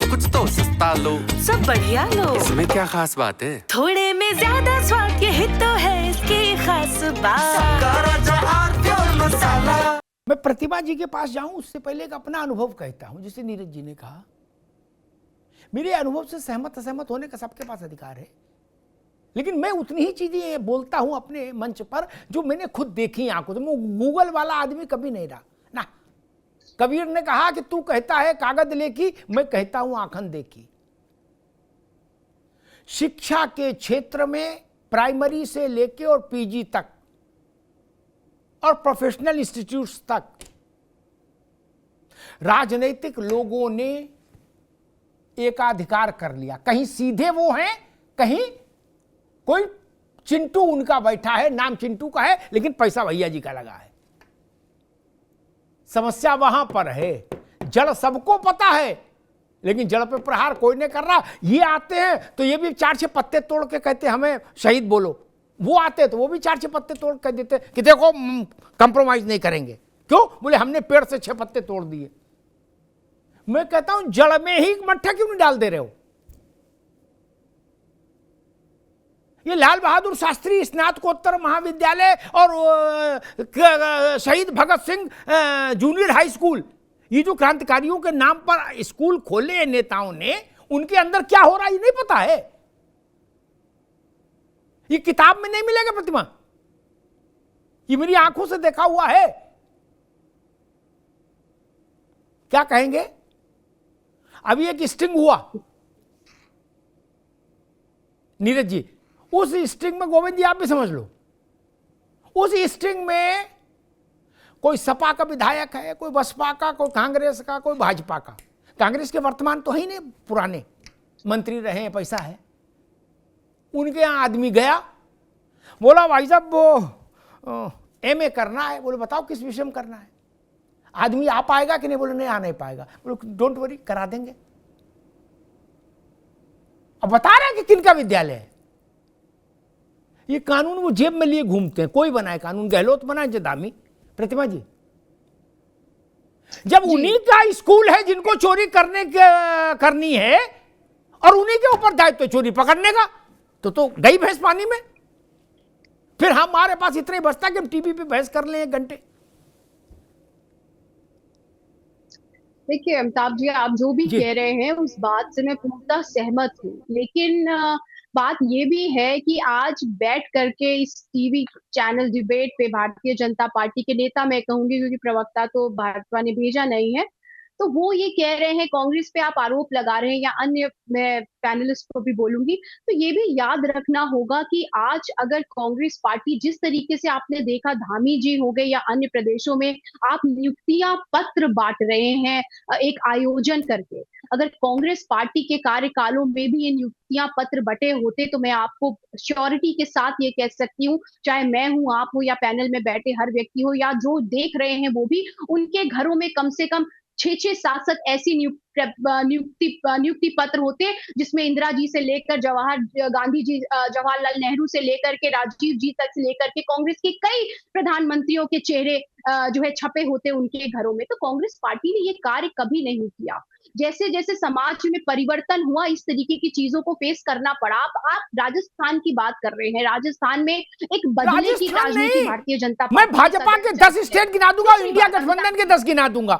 कुछ तो सस्ता लो, सब बढ़िया लो। इसमें क्या खास बात है? थोड़े में ज्यादा स्वाद, यही तो है इसकी खास बात। मैं प्रतिमा जी के पास जाऊं उससे पहले एक अपना अनुभव कहता हूं। जैसे नीरज जी ने कहा, मेरे अनुभव से सहमत असहमत होने का सबके पास अधिकार है, लेकिन मैं उतनी ही चीजें बोलता हूं अपने मंच पर जो मैंने खुद देखी आंखों से। मैं गूगल वाला आदमी कभी नहीं रहा ना। कबीर ने कहा कि तू कहता है कागज लेखी, मैं कहता हूं आंखन देखी। शिक्षा के क्षेत्र में प्राइमरी से लेके और पीजी तक और प्रोफेशनल इंस्टीट्यूट्स तक राजनीतिक लोगों ने एकाधिकार कर लिया। कहीं सीधे वो हैं, कहीं कोई चिंटू उनका बैठा है, नाम चिंटू का है लेकिन पैसा भैया जी का लगा है। समस्या वहां पर है। जड़ सबको पता है लेकिन जड़ पे प्रहार कोई नहीं कर रहा। ये आते हैं तो ये भी 4-6 पत्ते तोड़ के कहते हमें शहीद बोलो, वो आते तो वो भी 4-6 पत्ते तोड़ कर देते कि देखो कंप्रोमाइज नहीं करेंगे। क्यों? बोले हमने पेड़ से 6 पत्ते तोड़ दिए। मैं कहता हूं जड़ में ही मट्ठा क्यों नहीं डाल दे रहे हो? ये लाल बहादुर शास्त्री स्नातकोत्तर महाविद्यालय और शहीद Bhagat Singh junior high school, ये जो क्रांतिकारियों के नाम पर स्कूल खोले हैं नेताओं ने, उनके अंदर क्या हो रहा है ये नहीं पता है। ये किताब में नहीं मिलेगा प्रतिमा, ये मेरी आंखों से देखा हुआ है। क्या कहेंगे? अभी एक स्टिंग हुआ नीरज जी, उस स्टिंग में गोविंद जी आप भी समझ लो, उस स्टिंग में कोई सपा का विधायक है, कोई बसपा का, कोई कांग्रेस का, कोई भाजपा का। कांग्रेस के वर्तमान तो है ही नहीं, पुराने मंत्री रहे हैं, पैसा है। उनके यहां आदमी गया, बोला भाई साहब वो एमए करना है। बोले बताओ किस विषय में करना है? आदमी आ पाएगा कि नहीं? बोले नहीं, आ नहीं पाएगा। बोले डोंट वरी, करा देंगे। अब बता रहे हैं कि किनका विद्यालय है। ये कानून वो जेब में लिए घूमते हैं। कोई बनाए कानून? गहलोत बनाए जदामी? प्रतिमा जी, जब उन्हीं का स्कूल है जिनको चोरी करनी है और उन्हीं के ऊपर दायित्व चोरी पकड़ने का, तो गई भैंस पानी में। फिर हमारे पास इतना ही बचता कि हम टीवी पे बहस कर लें 1 घंटे। देखिए अमिताभ जी, आप जो भी कह रहे हैं उस बात से मैं पूर्णतः सहमत हूँ, लेकिन बात ये भी है कि आज बैठ करके इस टीवी चैनल डिबेट पे भारतीय जनता पार्टी के नेता, मैं कहूंगी क्योंकि प्रवक्ता तो भाजपा ने भेजा नहीं है, तो वो ये कह रहे हैं, कांग्रेस पे आप आरोप लगा रहे हैं, या अन्य मैं पैनलिस्ट को भी बोलूंगी, तो ये भी याद रखना होगा कि आज अगर कांग्रेस पार्टी जिस तरीके से आपने देखा, धामी जी हो गए या अन्य प्रदेशों में आप नियुक्तियां पत्र बांट रहे हैं एक आयोजन करके, अगर कांग्रेस पार्टी के कार्यकालों में भी ये नियुक्तियां पत्र बटे होते तो मैं आपको श्योरिटी के साथ ये कह सकती हूँ, चाहे मैं हूं, आप हो या पैनल में बैठे हर व्यक्ति हो या जो देख रहे हैं वो भी, उनके घरों में कम से कम 6-6, 7-7 ऐसी नियुक्ति पत्र होते जिसमें इंदिरा जी से लेकर गांधी जी, जवाहरलाल नेहरू से लेकर के राजीव जी तक से लेकर के कांग्रेस के कई प्रधानमंत्रियों के चेहरे जो है छपे होते उनके घरों में। तो कांग्रेस पार्टी ने ये कार्य कभी नहीं किया। जैसे जैसे समाज में परिवर्तन हुआ, इस तरीके की चीजों को फेस करना पड़ा। आप राजस्थान की बात कर रहे हैं, राजस्थान में एक बदले की राजनीति भारतीय जनता पार्टी, मैं भाजपा के 10 स्टेट गिना दूंगा, इंडिया गठबंधन के 10 गिना दूंगा।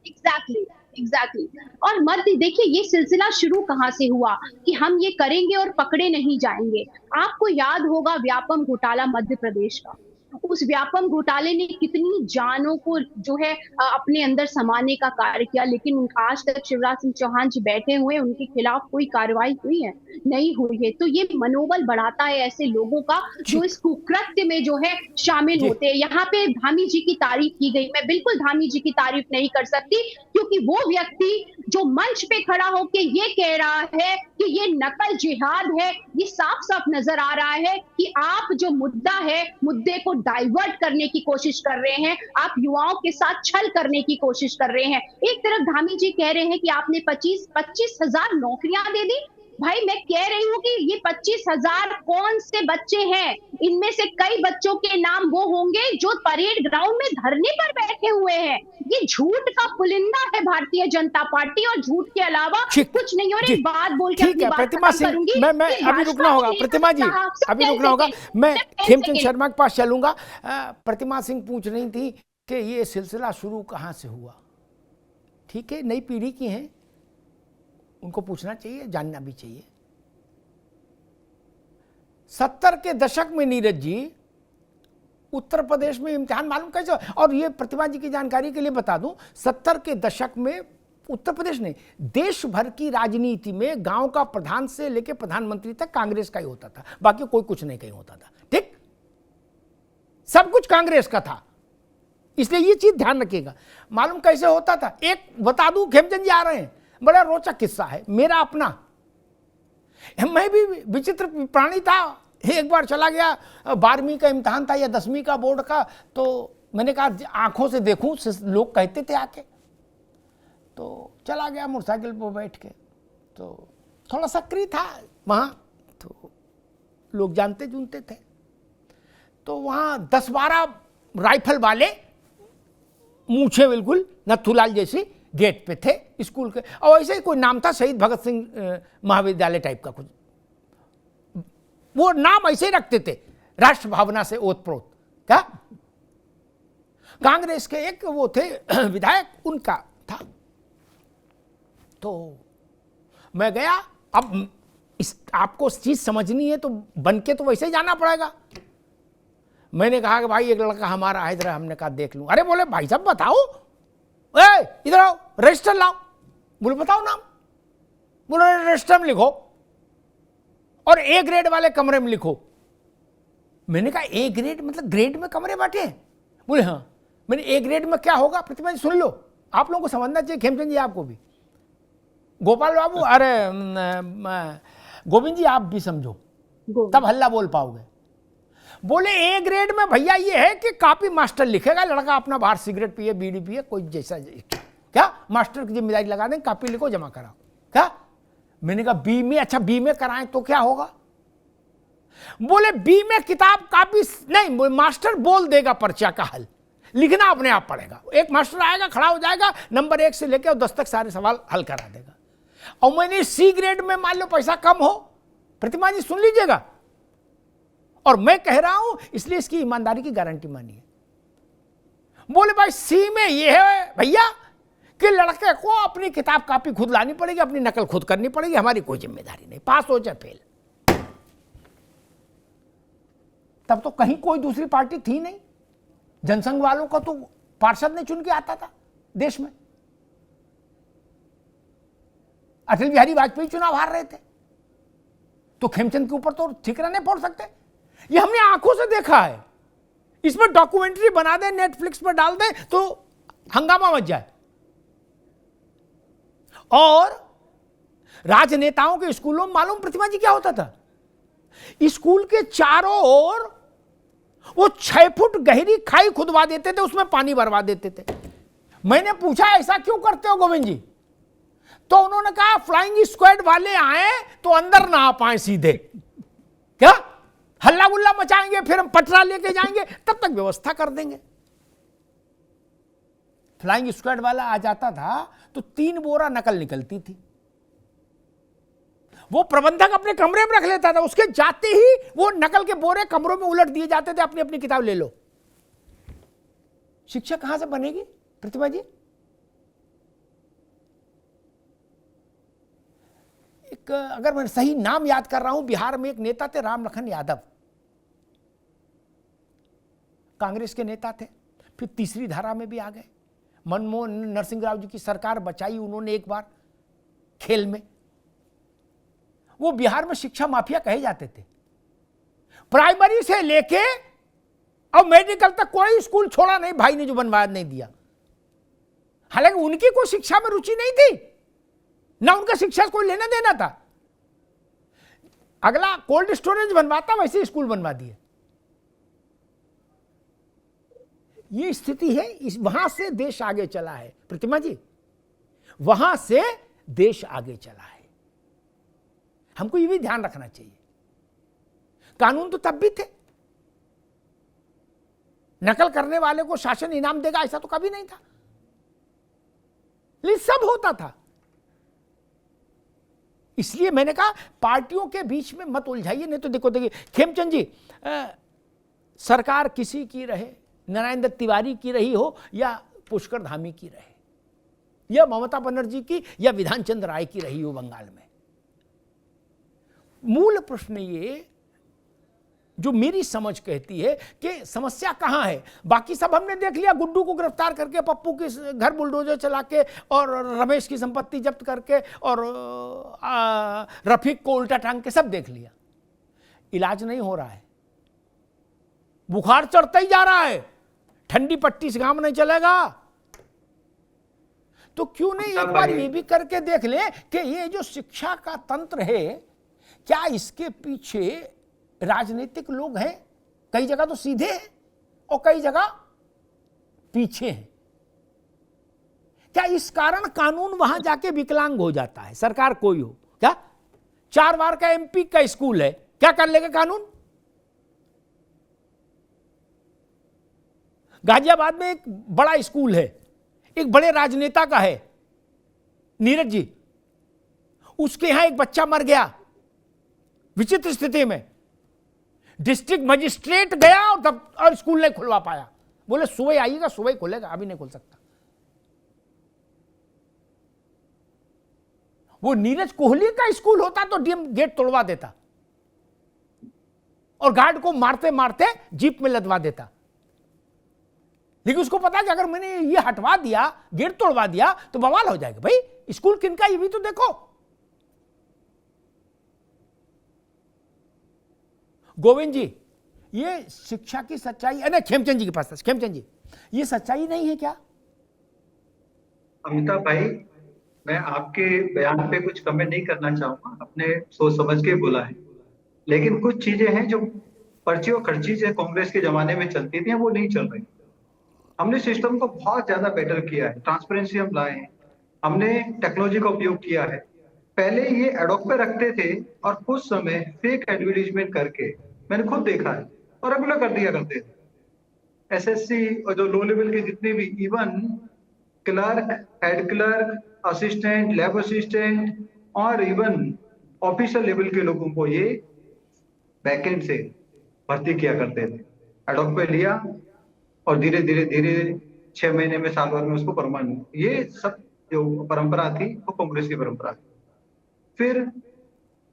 एग्जैक्टली। और मध्य देखिए, ये सिलसिला शुरू कहां से हुआ कि हम ये करेंगे और पकड़े नहीं जाएंगे। आपको याद होगा व्यापम घोटाला मध्य प्रदेश का, उस व्यापम घोटाले ने कितनी जानों को जो है अपने अंदर समाने का कार्य किया, लेकिन आज तक शिवराज सिंह चौहान जी बैठे हुए, उनके खिलाफ कोई कार्रवाई हुई है? नहीं हुई है। तो ये मनोबल बढ़ाता है ऐसे लोगों का जो इस कुकृत्य में जो है शामिल होते हैं। यहाँ पे धामी जी की तारीफ की गई, मैं बिल्कुल धामी जी की तारीफ नहीं कर सकती, क्योंकि वो व्यक्ति जो मंच पे खड़ा होकर ये कह रहा है कि ये नकल जिहाद है, ये साफ साफ नजर आ रहा है कि आप जो मुद्दा है, मुद्दे को डाइवर्ट करने की कोशिश कर रहे हैं, आप युवाओं के साथ छल करने की कोशिश कर रहे हैं। एक तरफ धामी जी कह रहे हैं कि आपने 25,000 नौकरियां दे दी, भाई मैं कह रही हूँ कि ये 25,000 कौन से बच्चे हैं? इनमें से कई बच्चों के नाम वो होंगे जो परेड ग्राउंड में धरने पर बैठे हुए हैं। ये झूठ का पुलिंदा है भारतीय जनता पार्टी, और झूठ के अलावा ठीक, कुछ नहीं। और जी, एक बात बोल के ठीक अपनी है बात प्रतिमा खत्म सिंह, करूंगी मैं कि अभी रुकना होगा भाजपा के प्रतिमा जी, नेता साहब, सिर्फ अभी 10 रुकना होगा। सेकंड, मैं सिर्फ 10 खेमचंद सेकंड। शर्मा के पास चलूंगा। प्रतिमा सिंह पूछ रही थी कि ये सिलसिला शुरू कहाँ से हुआ। ठीक है, नई पीढ़ी की हैं, उनको पूछना चाहिए, जानना भी चाहिए। 70 के दशक में नीरज जी उत्तर प्रदेश में इम्तिहान मालूम कैसे, और ये प्रतिभा जी की जानकारी के लिए बता दूं, 70 के दशक में उत्तर प्रदेश नहीं, देश भर की राजनीति में गांव का प्रधान से लेकर प्रधानमंत्री तक कांग्रेस का ही होता था, बाकी कोई कुछ नहीं कहीं होता था। ठीक, सब कुछ कांग्रेस का था, इसलिए ये चीज ध्यान रखिएगा। मालूम कैसे होता था, एक बता दूं, खेमचंद जी आ रहे हैं, बड़ा रोचक किस्सा है मेरा अपना। मैं भी विचित्र प्राणी था, एक बार चला गया, 12वीं का इम्तिहान था या 10वीं का बोर्ड का, तो मैंने कहा आंखों से देखूं, लोग कहते थे आके, तो चला गया मोटरसाइकिल पर बैठ के, तो थोड़ा सक्रिय था वहाँ, तो लोग जानते जुनते थे, तो वहाँ 10-12 राइफल वाले मूछे बिल्कुल नथुलाल जैसी गेट पे थे स्कूल के, और ऐसे ही कोई नाम था शहीद भगत सिंह महाविद्यालय टाइप का कुछ, वो नाम ऐसे ही रखते थे राष्ट्र भावना से ओतप्रोत। क्या कांग्रेस के एक वो थे विधायक, उनका था। तो मैं गया, अब आपको चीज समझनी है तो बन के तो वैसे ही जाना पड़ेगा। मैंने कहा कि भाई एक लड़का हमारा है, इधर, हमने कहा देख लूं। अरे बोले भाई साहब बताओ, इधर आओ, रजिस्टर लाओ। बोले बताओ नाम। बोले रजिस्टर में लिखो और ए ग्रेड वाले कमरे में लिखो। मैंने कहा ए ग्रेड मतलब ग्रेड में कमरे बांटे? बोले हाँ। मैंने ए ग्रेड में क्या होगा? प्रतिमा जी सुन लो, आप लोगों को समझना चाहिए, खेमचंद जी आपको भी, गोपाल बाबू, अरे गोविंद जी आप भी समझो, तब हल्ला बोल पाओगे। बोले ए ग्रेड में भैया ये है कि कॉपी मास्टर लिखेगा, लड़का अपना बाहर सिगरेट पिए, बीड़ी पिए, कोई जैसा क्या, मास्टर की जिम्मेदारी लगा दें, कॉपी लिखो जमा कराओ। क्या? मैंने कहा बी में, अच्छा बी में कराएं तो क्या होगा? बोले बी में किताब कॉपी नहीं, मास्टर बोल देगा पर्चा का हल, लिखना अपने आप पड़ेगा। एक मास्टर आएगा, खड़ा हो जाएगा, नंबर 1 से लेकर 10 तक सारे सवाल हल करा देगा। और मैंने सी ग्रेड में मान लो पैसा कम हो, प्रतिमा जी सुन लीजिएगा, और मैं कह रहा हूं इसलिए इसकी ईमानदारी की गारंटी मानिए। बोले भाई सी में यह है भैया कि लड़के को अपनी किताब कॉपी खुद लानी पड़ेगी, अपनी नकल खुद करनी पड़ेगी, हमारी कोई जिम्मेदारी नहीं, पास हो चाहे फेल। तब तो कहीं कोई दूसरी पार्टी थी नहीं, जनसंघ वालों का तो पार्षद नहीं चुन के आता था देश में, अटल बिहारी वाजपेयी चुनाव हार रहे थे, तो खेमचंद के ऊपर तो ठिकरा नहीं पड़ सकते। ये हमने आंखों से देखा है, इस पर डॉक्यूमेंट्री बना दे, नेटफ्लिक्स पर डाल दे तो हंगामा मच जाए। और राजनेताओं के स्कूलों में मालूम प्रतिमा जी क्या होता था? स्कूल के चारों ओर वो 6 फुट गहरी खाई खुदवा देते थे, उसमें पानी भरवा देते थे। मैंने पूछा ऐसा क्यों करते हो गोविंद जी? तो उन्होंने कहा फ्लाइंग स्क्वाड वाले आए तो अंदर ना आ पाए सीधे, क्या हल्ला गुल्ला मचाएंगे, फिर हम पटरा लेके जाएंगे, तब तक व्यवस्था कर देंगे। फ्लाइंग स्क्वाड वाला आ जाता था तो 3 बोरा नकल निकलती थी, वो प्रबंधक अपने कमरे में रख लेता था, उसके जाते ही वो नकल के बोरे कमरों में उलट दिए जाते थे, अपनी अपनी किताब ले लो। शिक्षा कहां से बनेगी प्रतिभा जी? एक अगर मैं सही नाम याद कर रहा हूं, बिहार में एक नेता थे राम लखन यादव, कांग्रेस के नेता थे, फिर तीसरी धारा में भी आ गए। मनमोहन नरसिंह राव जी की सरकार बचाई उन्होंने एक बार खेल में। वो बिहार में शिक्षा माफिया कहे जाते थे, प्राइमरी से लेके और मेडिकल तक कोई स्कूल छोड़ा नहीं भाई ने जो बनवा नहीं दिया। हालांकि उनकी कोई शिक्षा में रुचि नहीं थी, ना उनका शिक्षा से कोई लेना देना था। अगला कोल्ड स्टोरेज बनवाता वैसे स्कूल बनवा दिए। ये स्थिति है, वहां से देश आगे चला है प्रतिमा जी, वहां से देश आगे चला है। हमको ये भी ध्यान रखना चाहिए। कानून तो तब भी थे, नकल करने वाले को शासन इनाम देगा ऐसा तो कभी नहीं था, लेकिन सब होता था। इसलिए मैंने कहा पार्टियों के बीच में मत उलझाइए, नहीं तो देखो देखिए खेमचंद जी, सरकार किसी की रहे, नारायण दत्त तिवारी की रही हो या पुष्कर धामी की रहे, या ममता बनर्जी की या विधान चंद्र राय की रही हो बंगाल में, मूल प्रश्न ये जो मेरी समझ कहती है कि समस्या कहां है। बाकी सब हमने देख लिया, गुड्डू को गिरफ्तार करके, पप्पू के घर बुलडोजर चला के और रमेश की संपत्ति जब्त करके और रफीक को उल्टा टांग के सब देख लिया। इलाज नहीं हो रहा है, बुखार चढ़ता ही जा रहा है, ठंडी पट्टी से काम नहीं चलेगा। तो क्यों नहीं एक बार ये भी करके देख ले कि ये जो शिक्षा का तंत्र है, क्या इसके पीछे राजनीतिक लोग हैं? कई जगह तो सीधे हैं और कई जगह पीछे हैं। क्या इस कारण कानून वहां जाके विकलांग हो जाता है? सरकार कोई हो, क्या 4 बार का एमपी का स्कूल है, क्या कर लेगा कानून? गाजियाबाद में एक बड़ा स्कूल है, एक बड़े राजनेता का है, नीरज जी, उसके यहां एक बच्चा मर गया विचित्र स्थिति में। डिस्ट्रिक्ट मजिस्ट्रेट गया और स्कूल नहीं खुलवा पाया, बोले सुबह आइएगा, सुबह खुलेगा, अभी नहीं खुल सकता। वो नीरज कोहली का स्कूल होता तो डीएम गेट तोड़वा देता और गार्ड को मारते मारते जीप में लदवा देता, लेकिन उसको पता है कि अगर मैंने ये हटवा दिया, गेट तोड़वा दिया तो बवाल हो जाएगा। भाई स्कूल किनका, ये भी तो देखो। गोविंद जी, ये शिक्षा की सच्चाई है ना, खेमचंद जी के पास था। खेमचंद जी, ये सच्चाई नहीं है क्या? अमिताभ भाई, मैं आपके बयान पे कुछ कमेंट नहीं करना चाहूंगा, अपने सोच समझ के बोला है, लेकिन कुछ चीजें हैं जो पर्ची और खर्ची से कांग्रेस के जमाने में चलती थी, वो नहीं चल रही। हमने सिस्टम को बहुत ज्यादा बेटर किया है, ट्रांसपेरेंसी हम लाए हैं, हमने टेक्नोलॉजी का उपयोग किया है। पहले ये एडॉक पे रखते थे और कुछ समय फेक एडवर्टीजमेंट करके, मैंने खुद देखा है, और रेगुलर कर दिया करते थे। एसएससी और जो लो लेवल के जितने भी, even clerk, head clerk, assistant, lab assistant और इवन ऑफिसर लेवल के लोगों को ये बैकएंड से भर्ती किया करते थे। एडॉक पे लिया और धीरे धीरे धीरे 6 महीने में, साल भर में उसको परमानेंट, ये सब जो परंपरा थी वो कांग्रेस की परंपरा थी। फिर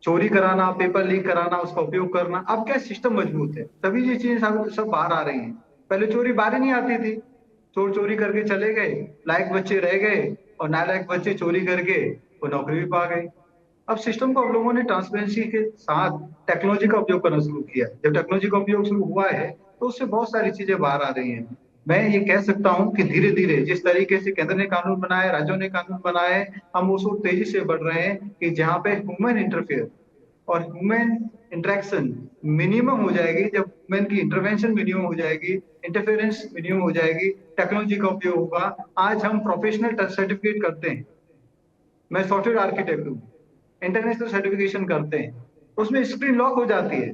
चोरी कराना, पेपर लीक कराना, उसका उपयोग करना। अब क्या सिस्टम मजबूत है, तभी ये चीजें सब बाहर आ रही हैं। पहले चोरी बाहर ही नहीं आती थी, चोर चोरी करके चले गए, लायक बच्चे रह गए और नालायक बच्चे चोरी करके वो नौकरी भी पा गए। अब सिस्टम को अब लोगों ने ट्रांसपेरेंसी के साथ टेक्नोलॉजी का उपयोग करना शुरू किया। जब टेक्नोलॉजी का उपयोग शुरू हुआ है तो उससे बहुत सारी चीजें बाहर आ रही हैं। मैं ये कह सकता हूं कि धीरे धीरे जिस तरीके से केंद्र ने कानून बनाए, राज्यों ने कानून बनाए, हम उस ओर तेजी से बढ़ रहे हैं कि जहां पे ह्यूमन इंटरफेयर और ह्यूमन इंटरेक्शन मिनिमम हो जाएगी, जब ह्यूमन की इंटरवेंशन मिनिमम हो जाएगी, इंटरफेरेंस मिनिमम हो जाएगी, टेक्नोलॉजी का उपयोग होगा। आज हम प्रोफेशनल सर्टिफिकेट करते हैं, मैं सॉफ्टवेयर आर्किटेक्ट हूँ, इंटरनेशनल सर्टिफिकेशन करते हैं, उसमें स्क्रीन लॉक हो जाती है।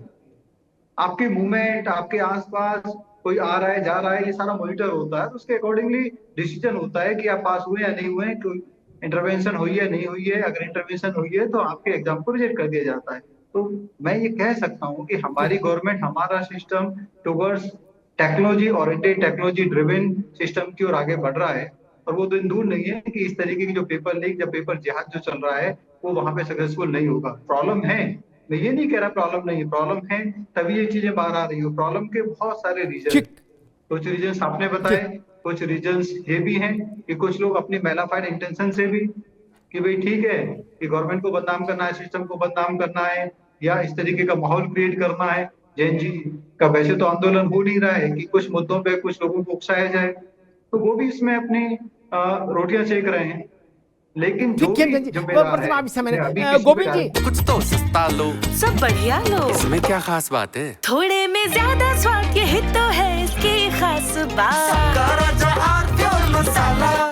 आपके मूवमेंट, आपके आसपास कोई आ रहा है, जा रहा है, ये सारा मॉनिटर होता है, उसके अकॉर्डिंगली डिसीजन होता है कि आप पास हुए या नहीं हुए, कोई इंटरवेंशन हुई है नहीं हुई है। अगर इंटरवेंशन हुई है तो आपके एग्जाम को रिजेक्ट कर दिया जाता है। तो मैं ये कह सकता हूँ कि हमारी गवर्नमेंट, हमारा system towards technology oriented, technology driven system की ओर आगे बढ़ रहा है। और वो दिन दूर नहीं है कि इस तरीके की जो पेपर लीक, जो पेपर जिहाद जो चल रहा है, वो वहां पे सक्सेसफुल नहीं होगा। प्रॉब्लम है, मैं ये नहीं कह रहा प्रॉब्लम नहीं है, प्रॉब्लम है तभी ये चीजें बाहर आ रही हो। प्रॉब्लम के बहुत सारे रीजन, कुछ रीजन आपने बताए, कुछ रीजंस ये भी हैं कि कुछ लोग अपनी मेलाफाइड इंटेंशन से भी कि भाई ठीक है कि गवर्नमेंट को बदनाम करना है, सिस्टम को बदनाम करना है, या इस तरीके का माहौल क्रिएट करना है। जैन जी का वैसे तो आंदोलन हो नहीं रहा है कि कुछ मुद्दों पे कुछ लोगों को उकसाया जाए, तो वो भी इसमें अपनी रोटियां सेक रहे हैं। लेकिन जो गोविंद जी, कुछ तो सस्ता लो, सब बढ़िया लो, इसमें क्या खास बात है? थोड़े में ज्यादा स्वाद, यही तो है इसकी खास बात। मसाला